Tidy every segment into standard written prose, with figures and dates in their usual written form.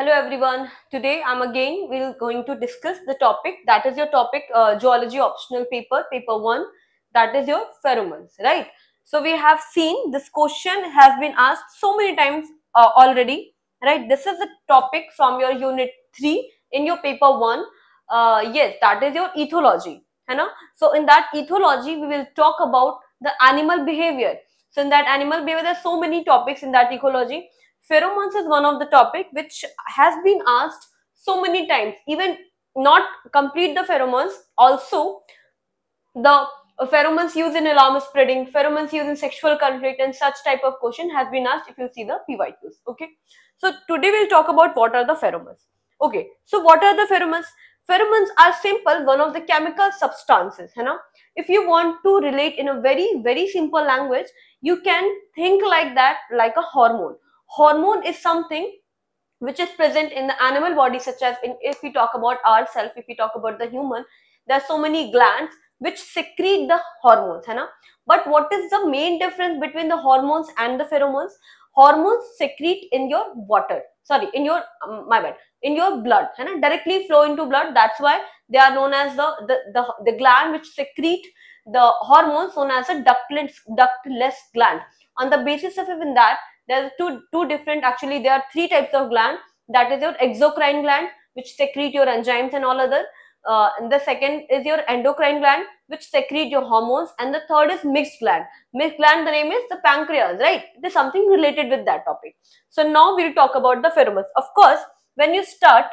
Hello everyone. Today we're going to discuss the topic that is your topic zoology optional paper 1, that is your pheromones, right? So we have seen this question has been asked so many times already, right? This is a topic from your unit 3 in your paper 1. Yes, that is your ethology, है ना? So in that ethology we will talk about the animal behavior. So in that animal behavior there are so many topics in that ecology. Pheromones is one of the topic which has been asked so many times. Even not complete the pheromones, also the pheromones used in alarm spreading, pheromones used in sexual conflict, and such type of question has been asked if you see the PYQs. Okay, so today we'll talk about what are the pheromones. Okay, so what are the pheromones? Pheromones are simple one of the chemical substances, है ना? If you want to relate in a very simple language, you can think like that, like a hormone. Hormone is something which is present in the animal body, such as if we talk about ourselves, if we talk about the human, there are so many glands which secrete the hormones, है ना? But what is the main difference between the hormones and the pheromones? Hormones secrete in your water, sorry, in your my bad, in your blood, है ना? Directly flow into blood. That's why they are known as the gland which secrete the hormones, known as a ductless gland. On the basis of even that, there are two different, actually there are three types of gland. That is your exocrine gland, which secrete your enzymes and all other, and the second is your endocrine gland, which secrete your hormones, and the third is mixed gland. Mixed gland, the name is the pancreas, right? It is something related with that topic. So now we'll talk about the pheromones. Of course, when you start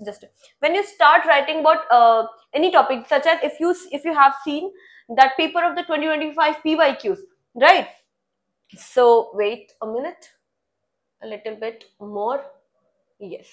just when you start writing about any topic, such as if you have seen that paper of the 2025 PYQs, right? So wait a minute, a little bit more. Yes.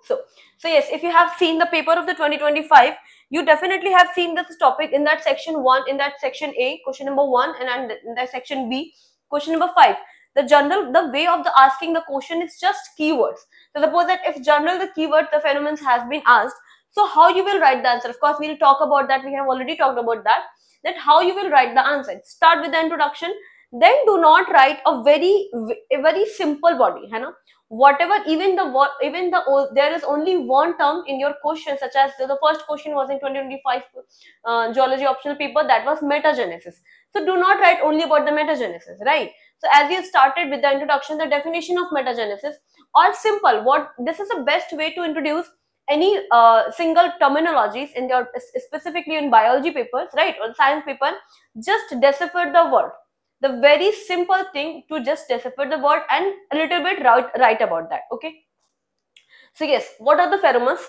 So, so yes, if you have seen the paper of the 2025, you definitely have seen this topic in that section 1, in that section A, question number 1, and in that section B, question number 5. The way of the asking the question is just keywords. So suppose that if general the keyword, the phenomena has been asked, so how you will write the answer? Of course, we'll talk about that. We have already talked about that. That how you will write the answer. Start with the introduction. Then do not write a very simple body, है ना? Whatever, there is only one term in your question, such as the first question was in 2025 geology optional paper, that was metagenesis. So do not write only about the metagenesis, right? So as you started with the introduction, the definition of metagenesis, or simple, what this is the best way to introduce any single terminologies in your, specifically in biology papers, right, or science paper. Just decipher the word, the very simple thing to just decipher the word and a little bit write about that. Okay, so yes, what are the pheromones?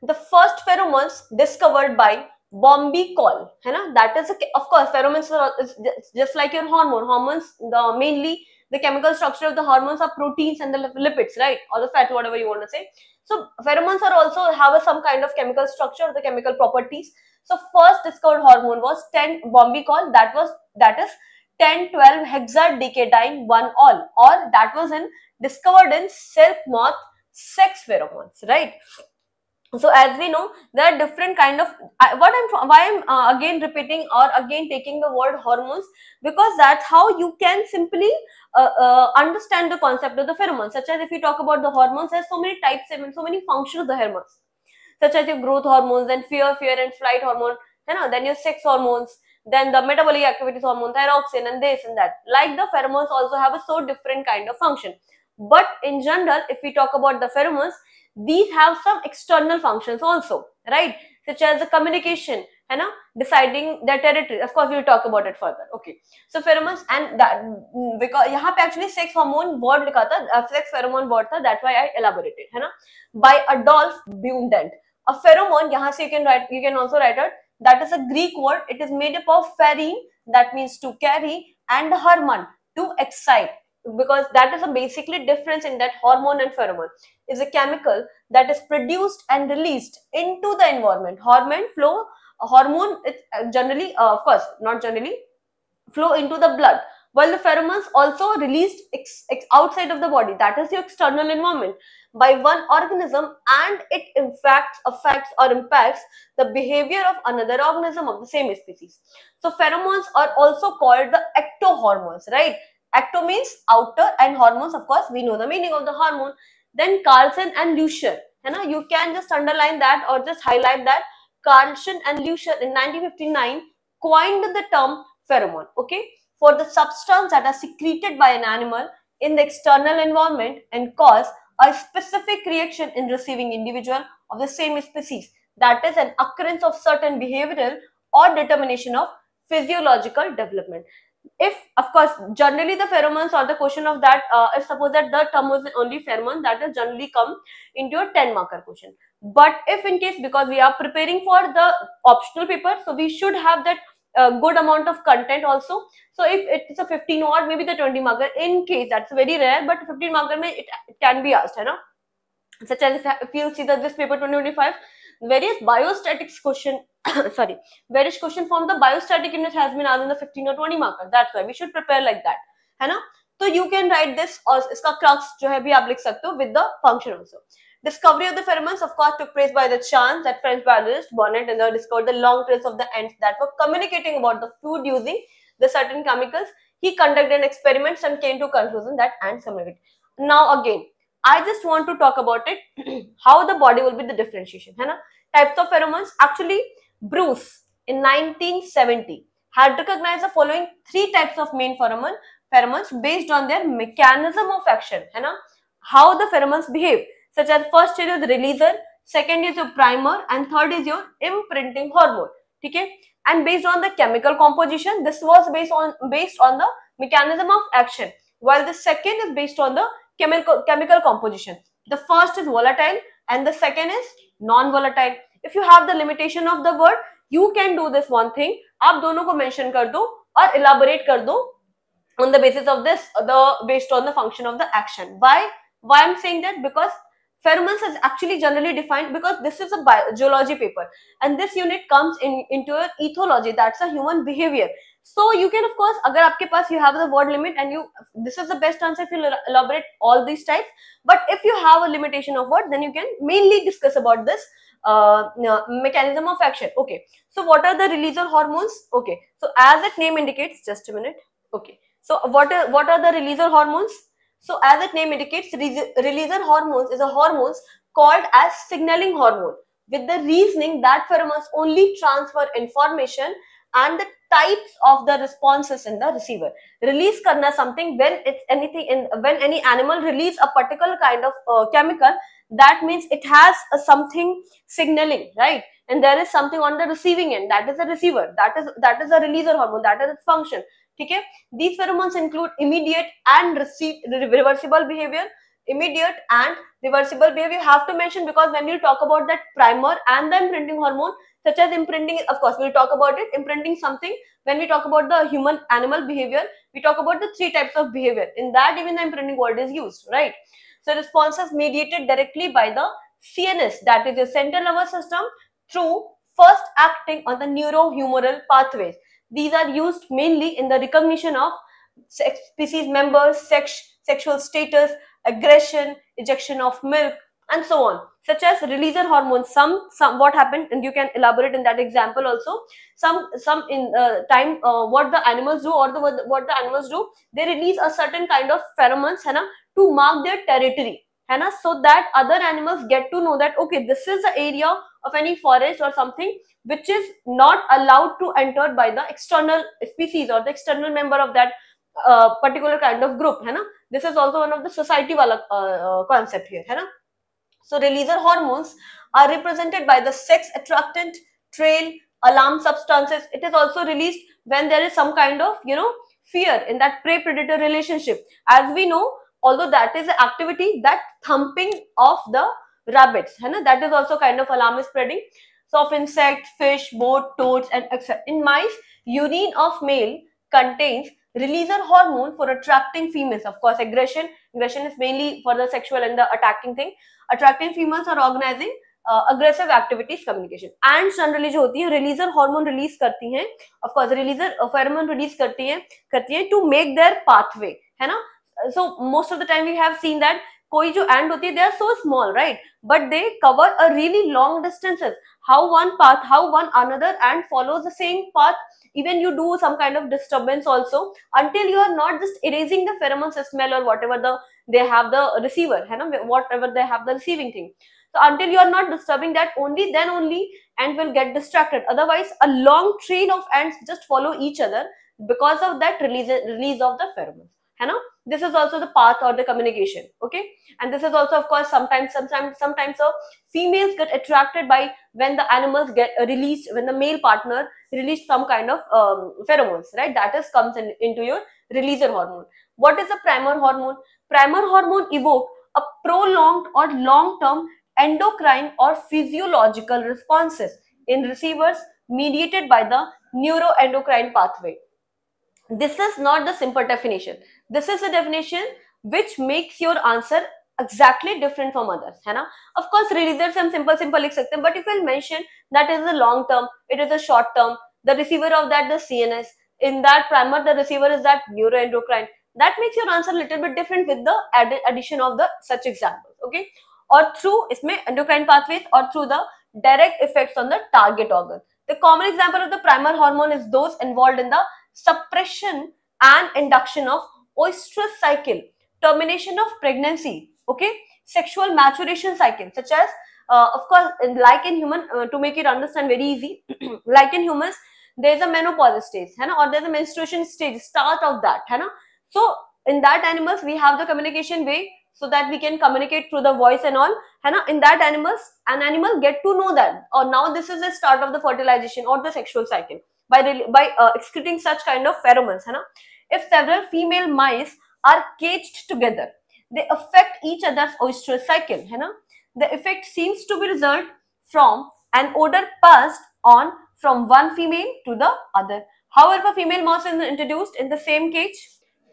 The first pheromones discovered by Bomby-Call, है ना? That is of course pheromones is just like your hormones. The mainly the chemical structure of the hormones are proteins and the lipids, right, or the fat, whatever you want to say. So pheromones are also have some kind of chemical structure, the chemical properties. So first discovered hormone was 10 Bomby-Call, that is 1012 hexadecadine 1-all, or that was discovered in silk moth sex pheromones, right? So as we know, there are different kind of why I'm again repeating or again taking the word hormones, because that's how you can simply understand the concept of the pheromones. Such as if you talk about the hormones, there's so many types and so many functions of the hormones, such as your growth hormones and fear and flight hormone, you know, then your sex hormones, then the metabolic activities hormone, thyroxine, and this and that. Like the pheromones also have a so different kind of function. But in general, if we talk about the pheromones, these have some external functions also, right? Such as the communication, है ना, deciding their territory. Of course, we'll talk about it further. Okay. So pheromones, and that because यहाँ पे actually sex hormone word लिखा था, sex pheromone word था, that's why I elaborated, है ना? By Adolf Bundent. A pheromone, यहाँ से you can also write it. That is a Greek word. It is made up of pherein, that means to carry, and hormone, to excite. Because that is a basically difference in that hormone and pheromone is a chemical that is produced and released into the environment. Hormone, it's generally, of course, not generally, flow into the blood, while the pheromones also released outside of the body, that is your external environment, by one organism, and it in fact affects or impacts the behavior of another organism of the same species. So pheromones are also called the ectohormones, right? Ecto means outer, and hormones, of course, we know the meaning of the hormone. Then Carlson and Lucier, है ना, you can just underline that or just highlight that. Carlson and Lucier in 1959 coined the term pheromone, okay, for the substance that are secreted by an animal in the external environment and cause a specific reaction in receiving individual of the same species. That is an occurrence of certain behavioral or determination of physiological development. If, of course, generally the pheromones or the question of that, if suppose that the term was only pheromone, that will generally come into a 10 marker question. But if in case, because we are preparing for the optional paper, so we should have that good amount of content also. So if it's a 15 or maybe the 20 marker, in case that's very rare, but 15 marker mein it can be asked, है ना. Such as if you see that this paper 2025, various biostatics question sorry, various question from the biostatic unit has been asked in the 15 or 20 marker. That's why we should prepare like that, है ना. So you can write this, और इसका crux जो है भी आप लिख सकते हो with the function also. Discovery of the pheromones, of course, took place by the chance that French biologist Bonnet and they discovered the long trails of the ants that were communicating about the food using the certain chemicals. He conducted experiments and came to conclusion that ants communicate. Now again, I just want to talk about it, how the body will be the differentiation, है ना. Types of pheromones. Actually, Bruce in 1970 had recognized the following three types of main pheromones based on their mechanism of action, है ना, how the pheromones behave. Such as first is your releaser, second is your primer, and third is your imprinting hormone. Okay, and based on the chemical composition, this was based on the mechanism of action, while the second is based on the chemical composition. The first is volatile and the second is non-volatile. If you have the limitation of the word, you can do this one thing. आप दोनों को mention कर दो और elaborate कर दो on the basis of this, based on the function of the action. Why I'm saying that? Because pheromones is actually generally defined, because this is a biology paper and this unit comes into ethology, that's a human behavior. So you can, of course, agar aapke paas you have the word limit and this is the best answer if you elaborate all these types. But if you have a limitation of word, then you can mainly discuss about this mechanism of action. Okay, so what are the releaser hormones? Okay, so as its name indicates, just a minute. Okay, so what are the releaser hormones? So as its name indicates, releaser hormones is a hormones called as signaling hormone, with the reasoning that pheromones only transfer information and the types of the responses in the receiver. Release karna something when it's anything when any animal release a particular kind of chemical, that means it has something signaling, right? And there is something on the receiving end, that is a receiver, that is a releaser hormone, that is its function. Okay, these pheromones include immediate and reversible behavior. Immediate and reversible behavior you have to mention, because when we talk about that primer and the imprinting hormone, such as imprinting, of course we'll talk about it, imprinting something. When we talk about the human animal behavior, we talk about the three types of behavior. In that, even the imprinting word is used, right? So responses mediated directly by the CNS, that is your central nervous system, through first acting on the neurohumoral pathways. These are used mainly in the recognition of species members, sexual status, aggression, ejection of milk, and so on. Such as releaser hormones. Some what happened, and you can elaborate in that example also. Some in time what the animals do, or what the animals do, they release a certain kind of pheromones, है ना, to mark their territory, है ना, so that other animals get to know that okay, this is the area of any forest or something which is not allowed to enter by the external species or the external member of that particular kind of group, है ना. This is also one of the society wala concept here, है ना. So releaser hormones are represented by the sex attractant, trail, alarm substances. It is also released when there is some kind of fear in that prey predator relationship. As we know, although that is the activity, that thumping of the rabbits, है ना, that is also kind of alarm spreading. So of insects, fish, boat, toads, and etc. In mice, urine of male contains releaser hormone for attracting females. Of course, aggression is mainly for the sexual and the attacking thing. Attracting females or organizing aggressive activities, communication. Ants generally जो होती है releaser hormone release करती हैं. Of course, releaser pheromone release करती हैं to make their pathway, है ना. So most of the time we have seen that कोई जो ant होती है, they are so small, right? But they cover a really long distances. How one another ant follows the same path, even you do some kind of disturbance also, until you are not just erasing the pheromones smell or whatever they have the receiver, है ना, whatever they have the receiving thing. So until you are not disturbing that, only then only ant will get distracted. Otherwise, a long train of ants just follow each other because of that release of the pheromones, है ना. This is also the path or the communication, okay. And this is also, of course, sometimes females get attracted by when the animals get released, when the male partner release some kind of pheromones, right? That is comes into your releaser hormone. What is the primer hormone? Primer hormone evoke a prolonged or long term endocrine or physiological responses in receivers mediated by the neuroendocrine pathway. This is not the simple definition. This is a definition which makes your answer exactly different from others, है ना. Of course, releasers हम simple लिख सकते हैं, but if we'll mention that is a long term, it is a short term, the receiver of that the CNS, in that primer the receiver is that neuroendocrine, that makes your answer little bit different with the addition of the such examples, okay. Or through इसमें endocrine pathways or through the direct effects on the target organ. The common example of the primer hormone is those involved in the suppression and induction of oestrus cycle, termination of pregnancy, okay, sexual maturation cycle, such as of course, like in human, to make it understand very easy, like in humans, there is a menopause stage, है ना, or there is a menstruation stage, start of that, है ना. So in that animals we have the communication way, so that we can communicate through the voice and all, है ना. In that animals, an animal get to know that, or now this is the start of the fertilization or the sexual cycle by excreting such kind of pheromones, है ना. If several female mice are caged together, they affect each other's oestrus cycle, है ना. The effect seems to be result from an odor passed on from one female to the other. However, if a female mouse is introduced in the same cage,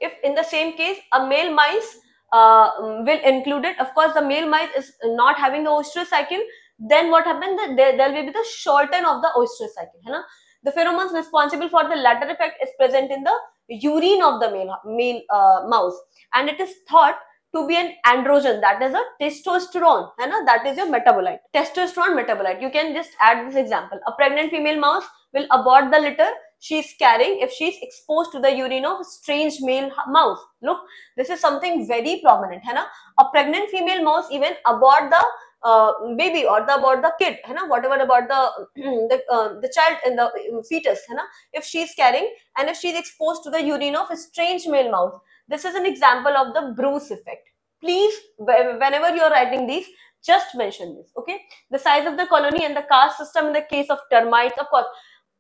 if in the same case a male mice will include it, of course the male mice is not having the oestrus cycle, then what happens, that there will be the shorten of the oestrus cycle, है ना. The pheromones responsible for the latter effect is present in the urine of the male mouse, and it is thought to be an androgen, that is a testosterone, है ना, that is your metabolite, testosterone metabolite. You can just add this example. A pregnant female mouse will abort the litter she is carrying if she is exposed to the urine of a strange male mouse. Look, this is something very prominent, है ना. A pregnant female mouse even abort the baby or about the kid, है ना, whatever about the child in the fetus, है ना, if she is carrying, and if she is exposed to the urine of a strange male mouse. This is an example of the Bruce effect. Please, whenever you are writing these, just mention this, okay. The size of the colony and the caste system in the case of termites, of course,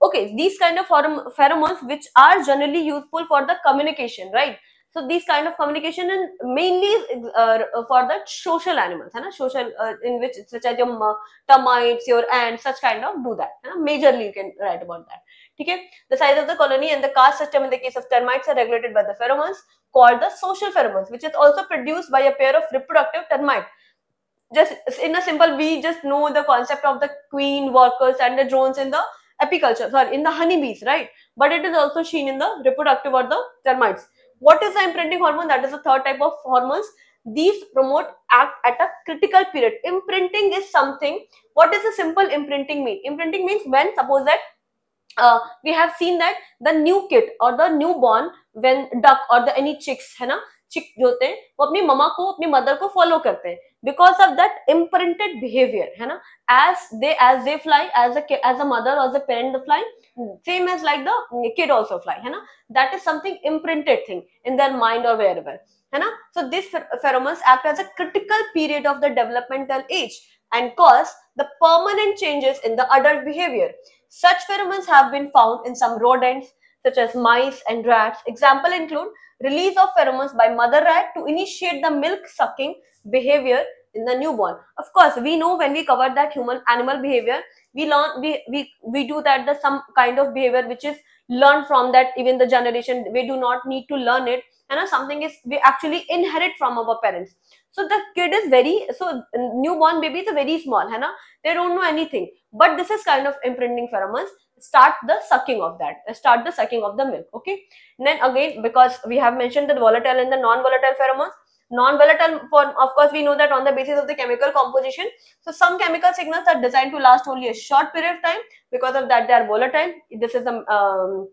okay, these kind of pheromones which are generally useful for the communication, right. So these kind of communication and mainly for the social animals, है ना, social in which such as your termites, your ants, such kind of do that, है ना, majorly you can write about that. Okay, the size of the colony and the caste system in the case of termites are regulated by the pheromones called the social pheromones, which is also produced by a pair of reproductive termite. Just in a simple, we just know the concept of the queen workers and the drones in the apiculture, sorry, in the honeybees, right? But it is also seen in the reproductive or the termites. What is the imprinting hormone? That is the third type of hormones. These promote act at a critical period. Imprinting is something. What does a simple imprinting mean? Imprinting means when, suppose that we have seen that the new kid or the newborn, when duck or the any chicks, है ना, चिक जो होते हैं वो अपनी mama को, अपनी मदर को फॉलो करते हैं because of that imprinted behavior, है ना. as they fly, as a mother or the parent the fly, same as like the kid also fly, है ना. That is something imprinted thing in their mind or wherever, है ना. So these pheromones act as a critical period of the developmental age and cause the permanent changes in the adult behavior. Such pheromones have been found in some rodents such as mice and rats. Example include release of pheromones by mother rat to initiate the milk sucking behavior in the newborn. Of course, we know when we cover that human animal behavior, we learn we do that the some kind of behavior which is learned from that even the generation. We do not need to learn it, and something is we actually inherit from our parents. So the kid is newborn baby is very small, है ना, they don't know anything, but this is kind of imprinting pheromones start the sucking of the milk, okay. Then again, because we have mentioned the volatile and the non-volatile pheromones, Non-volatile form, of course, we know that on the basis of the chemical composition. So some chemical signals are designed to last only a short period of time. Because of that, they are volatile. This is the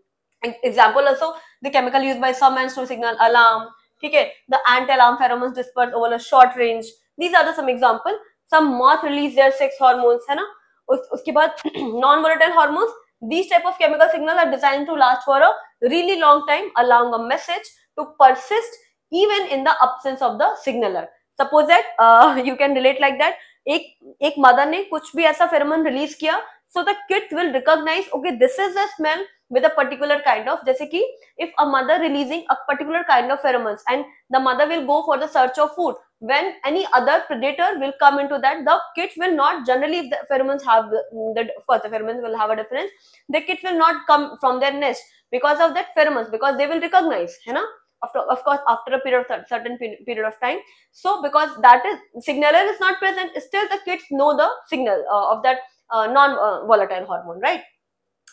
example also. The chemical used by some ants to signal alarm. Okay, the anti-alarm pheromones dispersed over a short range. These are the some example. Some moth release their sex hormones, है ना. उसके बाद non-volatile hormones. These type of chemical signals are designed to last for a really long time, allowing a message to persist even in the absence of the signaler. Suppose that you can relate like that. एक mother ने कुछ भी ऐसा pheromone release किया, so the kids will recognize, okay, this is the smell with a particular kind of, जैसे कि if a mother releasing a particular kind of pheromones and the mother will go for the search of food, when any other predator will come into that, the kids will not, generally if the pheromones have of course the pheromones will have a difference, the kids will not come from their nest because of that pheromones, because they will recognize, है ना, after, of course, after a period of certain period of time. So because that is signaler is not present, still the kids know the signal of that non-volatile hormone, right?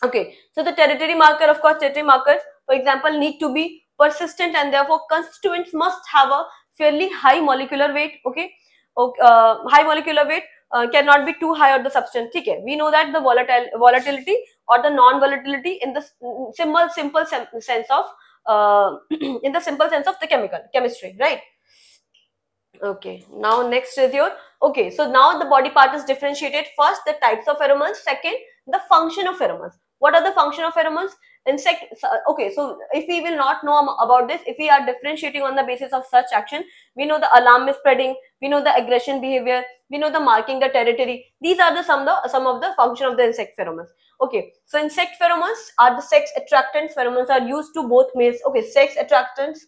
Okay, so the territory marker, of course, territory markers, for example, need to be persistent and therefore constituents must have a fairly high molecular weight. Okay, high molecular weight cannot be too high on the substance. Okay, we know that the volatility or the non-volatility in the simple sense of in the simple sense of the chemistry, right? Okay, now next is your, okay, so now the body part is differentiated. First, the types of pheromones. Second, the function of pheromones. What are the function of pheromones? Okay, so if we will not know about this, if we are differentiating on the basis of such action, we know the alarm is spreading, we know the aggression behavior, we know the marking the territory. These are the some of the function of the insect pheromones. Okay, so insect pheromones are the sex attractants. Pheromones are used to both males. Okay, sex attractants,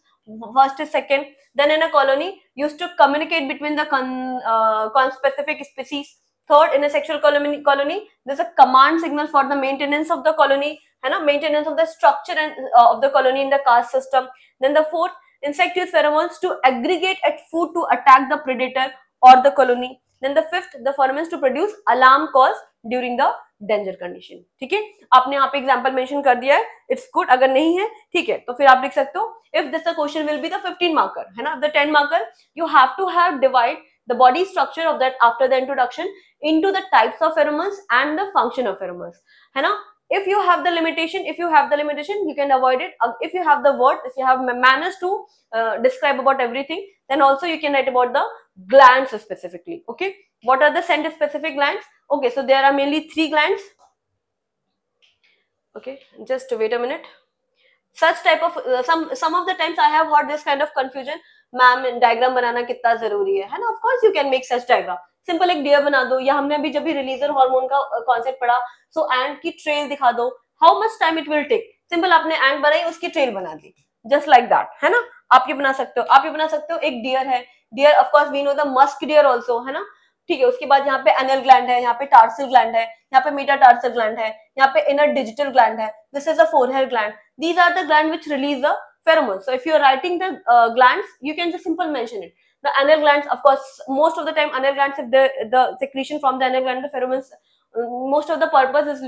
first is second. Then in a colony, used to communicate between the conspecific species. Third, in a sexual colony, there's a command signal for the maintenance of the colony, maintenance of the structure and of the colony in the caste system. Then the fourth, insect use pheromones to aggregate at food to attack the predator or the colony. Then the fifth, the pheromones to produce alarm calls during the danger condition. ठीक है, आपने यहाँ पे example mention कर दिया है, it's good. अगर नहीं है, ठीक है, तो फिर आप लिख सकते हो if this the question will be the 15 marker, है ना. The 10 marker you have to have divide the body structure of that after the introduction into the types of pheromones and the function of pheromones, है ना. If you have the limitation, you can avoid it. If you have the word, if you have manners to describe about everything, then also you can write about the glands specifically. Okay, what are the scent specific glands? Okay, so there are mainly 3 glands. Okay, just wait a minute. Such type of some of the times I have heard this kind of confusion, ma'am diagram बनाना कितना जरूरी है ना. Of course you can make such diagram. Simple एक डियर बना दो, या हमने अभी जब भी रिलीजर हार्मोन का कॉन्सेप्ट पढ़ा, सो एंट की ट्रेल दिखा दो, how much time it will take. Simple आपने एंट बनाई, उसकी ट्रेल बना दी, जस्ट लाइक दैट, है ना. आप ये बना सकते हो, आप ये बना सकते हो. एक डियर है, deer of course we know the musk deer also, है ना. ठीक है, उसके बाद यहाँ पे एनल ग्लैंड है, यहाँ पे टार्सल ग्लैंड है, यहाँ पे मेटाटार्सल ग्लैंड है, यहाँ पे इनर डिजिटल ग्लैंड है. This is a forehead gland. These are the gland which release the pheromones. So if you are writing the glands, you can just simple mention it. The anal glands, of course, most of the time anal glands, if the secretion from the anal gland, the pheromones, most of the purpose is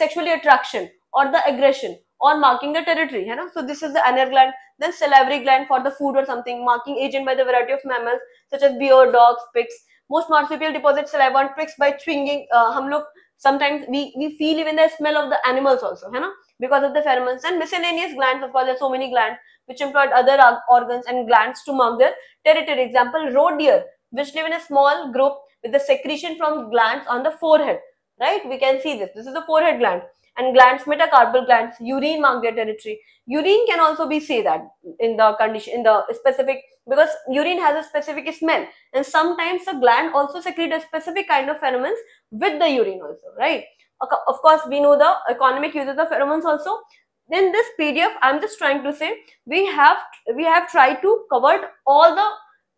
sexually attraction or the aggression or marking the territory, है ना. So this is the anal gland. Then salivary gland for the food or something, marking agent by the variety of mammals such as bear, dogs, pigs. Most marsupial deposit saliva on twigs by chewing. हम लोग sometimes we feel even the smell of the animals also, है ना, because of the pheromones. And miscellaneous glands, of course, there are so many glands which employed other organs and glands to mark their territory. Example, roe deer, which live in a small group with the secretion from glands on the forehead, right. We can see this is the forehead gland. And glands, metacarpal glands, urine mark their territory. Urine can also be say that in the condition, in the specific, because urine has a specific smell, and sometimes the gland also secrete a specific kind of pheromones with the urine also, right. Of course, we know the economic uses of pheromones also. In this PDF, I'm just trying to say we have tried to cover all the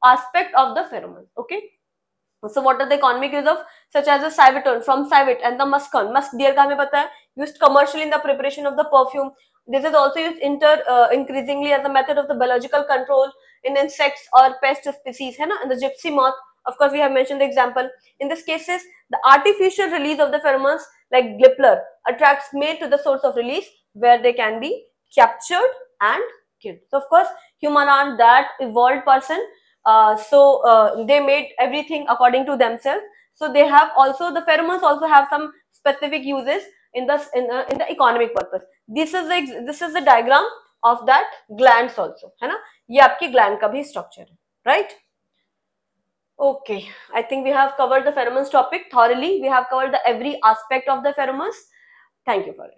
aspect of the pheromones. Okay, so what are the economic use of, such as the civetone from civet and the muskon. Musk deer का हमें पता है, used commercially in the preparation of the perfume. This is also used increasingly as a method of the biological control in insects or pest species, है ना. And the gypsy moth, of course, we have mentioned the example. In this cases, the artificial release of the pheromones like glippler attracts male to the source of release where they can be captured and killed. So of course, human aren't that evolved person. They made everything according to themselves. So they have also, the pheromones also have some specific uses in the economic purpose. This is the diagram of that glands also, है ना. ये आपकी gland का भी structure है, right? Okay, I think we have covered the pheromones topic thoroughly. We have covered the every aspect of the pheromones. Thank you for it.